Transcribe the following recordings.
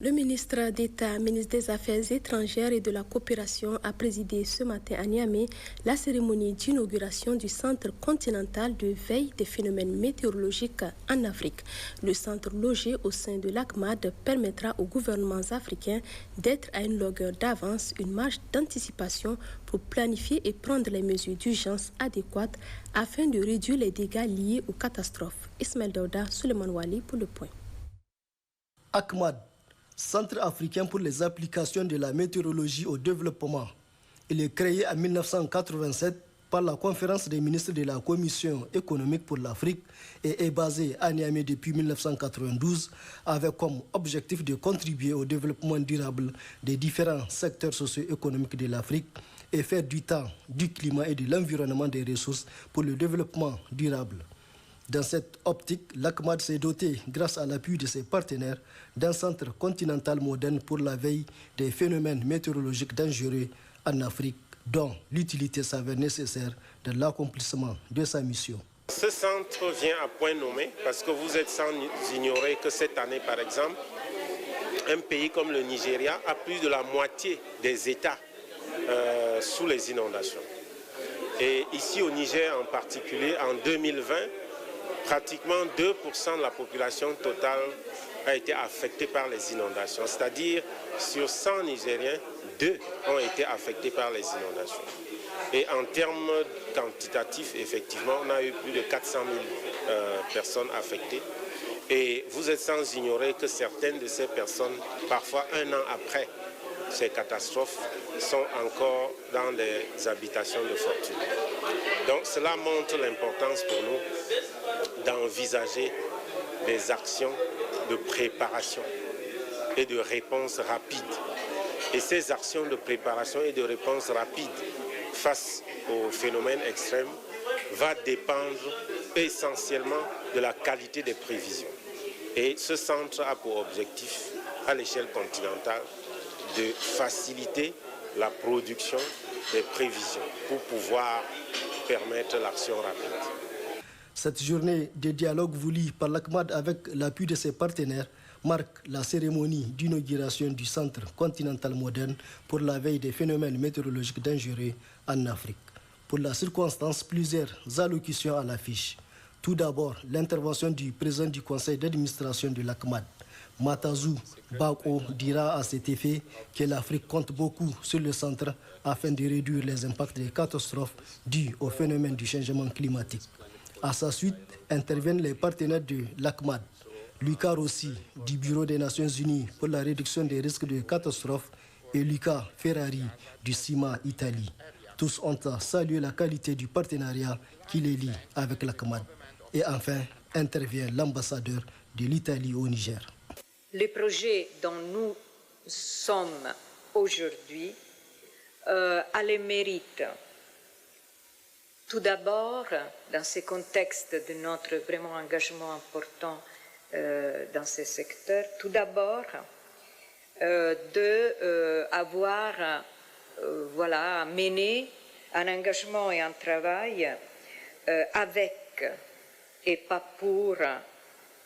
Le ministre d'État, ministre des Affaires étrangères et de la coopération a présidé ce matin à Niamey la cérémonie d'inauguration du Centre continental de veille des phénomènes météorologiques en Afrique. Le centre logé au sein de l'ACMAD permettra aux gouvernements africains d'être à une longueur d'avance, une marge d'anticipation pour planifier et prendre les mesures d'urgence adéquates afin de réduire les dégâts liés aux catastrophes. Ismaël Daouda, Suleiman Wali pour le point. ACMAD, Centre africain pour les applications de la météorologie au développement. Il est créé en 1987 par la conférence des ministres de la Commission économique pour l'Afrique et est basé à Niamey depuis 1992 avec comme objectif de contribuer au développement durable des différents secteurs socio-économiques de l'Afrique et faire du temps, du climat et de l'environnement des ressources pour le développement durable. Dans cette optique, l'ACMAD s'est doté, grâce à l'appui de ses partenaires, d'un centre continental moderne pour la veille des phénomènes météorologiques dangereux en Afrique, dont l'utilité s'avère nécessaire de l'accomplissement de sa mission. Ce centre vient à point nommé parce que vous êtes sans ignorer que cette année, par exemple, un pays comme le Nigeria a plus de la moitié des États sous les inondations. Et ici au Niger en particulier, en 2020, pratiquement 2% de la population totale a été affectée par les inondations. C'est-à-dire, sur 100 Nigériens, 2 ont été affectés par les inondations. Et en termes quantitatifs, effectivement, on a eu plus de 400 000 personnes affectées. Et vous êtes sans ignorer que certaines de ces personnes, parfois un an après ces catastrophes, sont encore dans les habitations de fortune. Donc cela montre l'importance pour nous d'envisager des actions de préparation et de réponse rapide. Et ces actions de préparation et de réponse rapide face aux phénomènes extrêmes va dépendre essentiellement de la qualité des prévisions. Et ce centre a pour objectif, à l'échelle continentale, de faciliter la production des prévisions pour pouvoir permettre l'action rapide. Cette journée de dialogue voulue par l'ACMAD avec l'appui de ses partenaires marque la cérémonie d'inauguration du Centre continental moderne pour la veille des phénomènes météorologiques dangereux en Afrique. Pour la circonstance, plusieurs allocutions à l'affiche. Tout d'abord, l'intervention du président du conseil d'administration de l'ACMAD, Matazou Bako, dira à cet effet que l'Afrique compte beaucoup sur le centre afin de réduire les impacts des catastrophes dues au phénomène du changement climatique. À sa suite, interviennent les partenaires de l'ACMAD, Luca Rossi du Bureau des Nations Unies pour la réduction des risques de catastrophes et Luca Ferrari du CIMA Italie. Tous ont salué la qualité du partenariat qui les lie avec l'ACMAD. Et enfin, intervient l'ambassadeur de l'Italie au Niger. Le projet dont nous sommes aujourd'hui a le mérite, tout d'abord, dans ce contexte de notre vraiment engagement important dans ce secteur, tout d'abord d'avoir mené un engagement et un travail avec et pas pour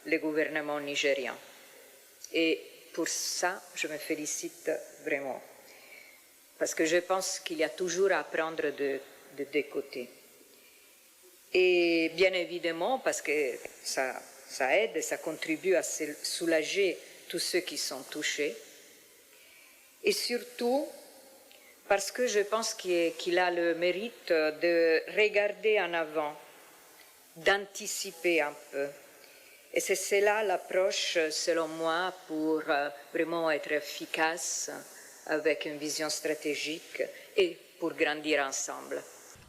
le gouvernement nigérien. Et pour ça, je me félicite vraiment, parce que je pense qu'il y a toujours à apprendre de deux côtés. Et bien évidemment, parce que ça aide, ça contribue à soulager tous ceux qui sont touchés. Et surtout, parce que je pense qu'il a le mérite de regarder en avant, d'anticiper un peu. Et c'est cela l'approche, selon moi, pour vraiment être efficace avec une vision stratégique et pour grandir ensemble.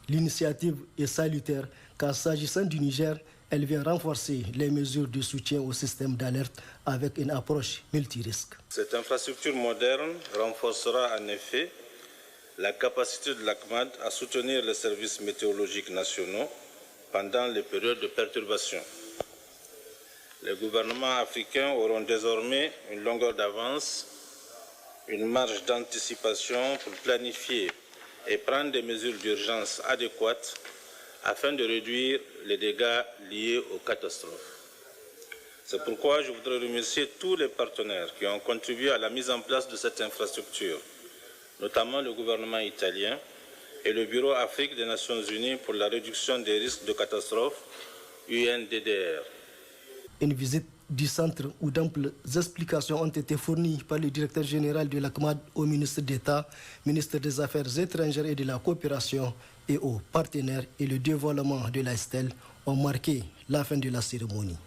L'initiative est salutaire car s'agissant du Niger, elle vient renforcer les mesures de soutien au système d'alerte avec une approche multirisque. Cette infrastructure moderne renforcera en effet la capacité de l'ACMAD à soutenir les services météorologiques nationaux pendant les périodes de perturbation. Les gouvernements africains auront désormais une longueur d'avance, une marge d'anticipation pour planifier et prendre des mesures d'urgence adéquates afin de réduire les dégâts liés aux catastrophes. C'est pourquoi je voudrais remercier tous les partenaires qui ont contribué à la mise en place de cette infrastructure, notamment le gouvernement italien et le Bureau Afrique des Nations Unies pour la réduction des risques de catastrophe, UNDDR. Une visite du centre où d'amples explications ont été fournies par le directeur général de l'ACMAD au ministre d'État, ministre des Affaires étrangères et de la coopération et aux partenaires et le dévoilement de la stèle ont marqué la fin de la cérémonie.